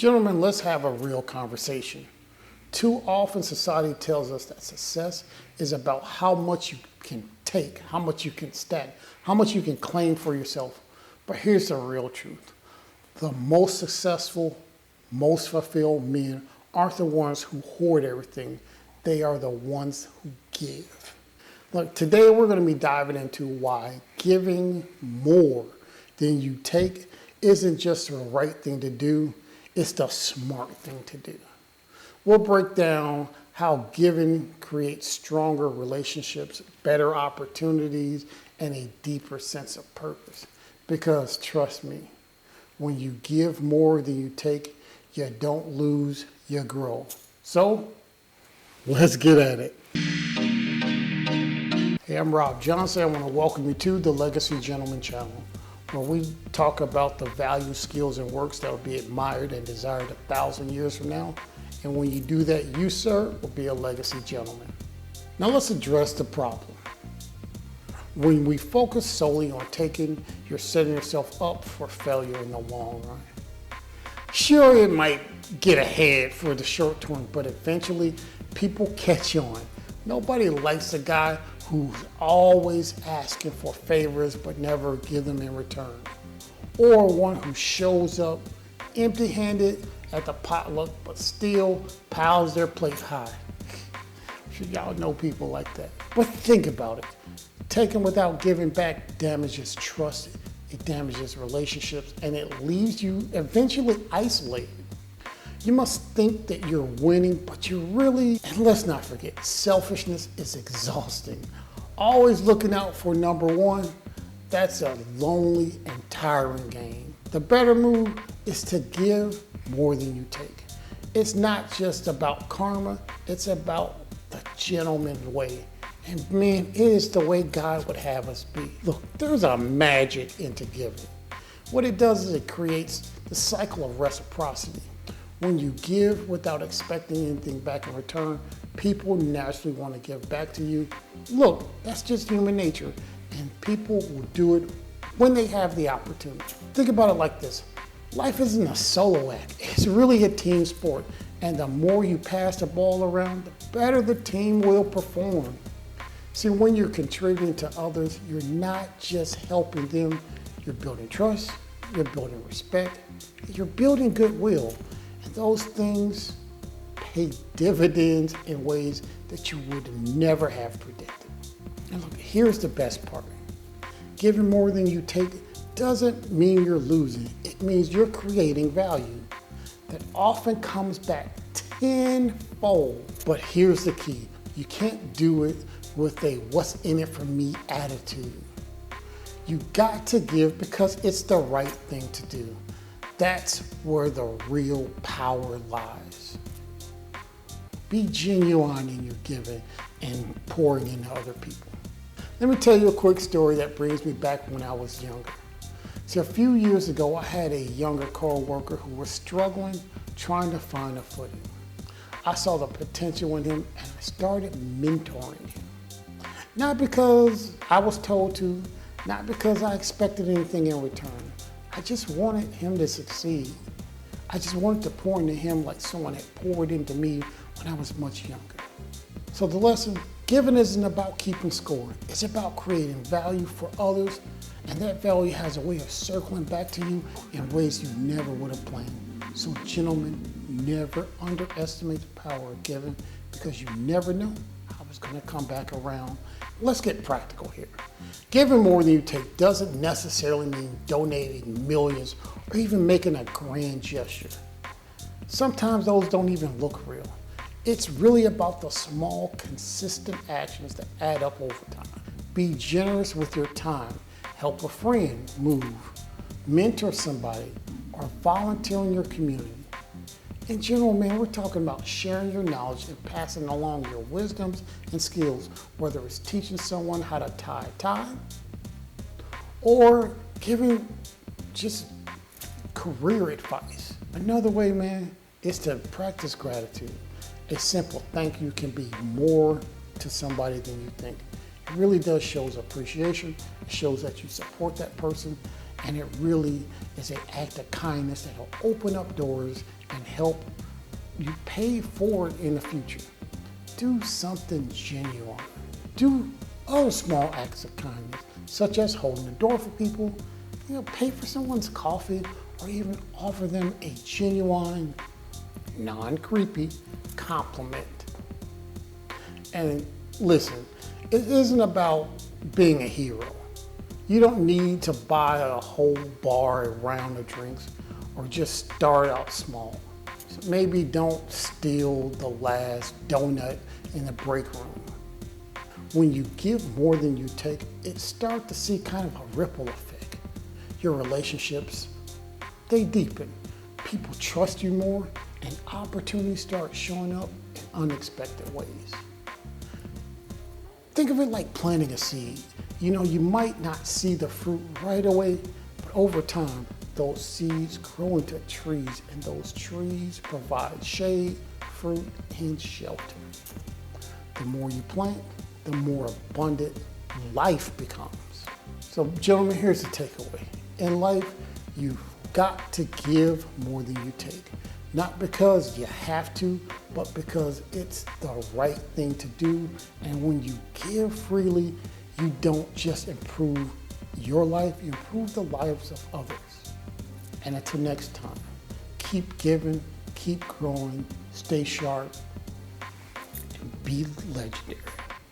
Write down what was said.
Gentlemen, let's have a real conversation. Too often society tells us that success is about how much you can take, how much you can stack, how much you can claim for yourself. But here's the real truth. The most successful, most fulfilled men aren't the ones who hoard everything. They are the ones who give. Look, today we're going to be diving into why giving more than you take isn't just the right thing to do, it's the smart thing to do. We'll break down how giving creates stronger relationships, better opportunities, and a deeper sense of purpose. Because trust me, when you give more than you take, you don't lose, you grow. So, let's get at it. Hey, I'm Rob Johnson. I want to welcome you to the Legacy Gentleman channel, where we talk about the values, skills, and works that will be admired and desired 1,000 years from now. And when you do that, you, sir, will be a legacy gentleman. Now let's address the problem. When we focus solely on taking, you're setting yourself up for failure in the long run. Sure, it might get ahead for the short term, but eventually people catch on. Nobody likes a guy who's always asking for favors but never give them in return. Or one who shows up empty-handed at the potluck but still piles their plate high. Y'all know people like that. But think about it. Taking without giving back damages trust, it damages relationships, and it leaves you eventually isolated. You must think that you're winning, but you really, and let's not forget, selfishness is exhausting. Always looking out for number one, that's a lonely and tiring game. The better move is to give more than you take. It's not just about karma, it's about the gentleman's way. And man, it is the way God would have us be. Look, there's a magic into giving. What it does is it creates the cycle of reciprocity. When you give without expecting anything back in return, people naturally want to give back to you. Look, that's just human nature, and people will do it when they have the opportunity. Think about it like this. Life isn't a solo act. It's really a team sport, and the more you pass the ball around, the better the team will perform. See, when you're contributing to others, you're not just helping them, you're building trust, you're building respect, you're building goodwill. And those things pay dividends in ways that you would never have predicted. And look, here's the best part. Giving more than you take doesn't mean you're losing. It means you're creating value that often comes back tenfold. But here's the key. You can't do it with a what's in it for me attitude. You got to give because it's the right thing to do. That's where the real power lies. Be genuine in your giving and pouring into other people. Let me tell you a quick story that brings me back when I was younger. See, a few years ago, I had a younger co-worker who was struggling, trying to find a footing. I saw the potential in him and I started mentoring him. Not because I was told to, not because I expected anything in return. I just wanted him to succeed. I just wanted to pour into him like someone had poured into me when I was much younger. So the lesson, giving isn't about keeping score. It's about creating value for others, and that value has a way of circling back to you in ways you never would have planned. So gentlemen, never underestimate the power of giving because you never know how it's going to come back around. Let's get practical here. Giving more than you take doesn't necessarily mean donating millions or even making a grand gesture. Sometimes those don't even look real. It's really about the small, consistent actions that add up over time. Be generous with your time. Help a friend move. Mentor somebody or volunteer in your community. In general, man, we're talking about sharing your knowledge and passing along your wisdoms and skills, whether it's teaching someone how to tie a tie or giving just career advice. Another way, man, is to practice gratitude. A simple thank you can be more to somebody than you think. It really does shows appreciation. It shows that you support that person And it really is an act of kindness that will open up doors and help you pay forward in the future. Do something genuine. Do other small acts of kindness, such as holding the door for people, pay for someone's coffee, or even offer them a genuine, non-creepy compliment. And listen, it isn't about being a hero. You don't need to buy a whole bar, a round of drinks, or just start out small. So maybe don't steal the last donut in the break room. When you give more than you take, it starts to see kind of a ripple effect. Your relationships, they deepen. People trust you more, and opportunities start showing up in unexpected ways. Think of it like planting a seed. You might not see the fruit right away, but over time, those seeds grow into trees, and those trees provide shade, fruit, and shelter. The more you plant, the more abundant life becomes. So, gentlemen, here's the takeaway. In life, you've got to give more than you take. Not because you have to, but because it's the right thing to do. And when you give freely, you don't just improve your life, you improve the lives of others. And until next time, keep giving, keep growing, stay sharp, and be legendary.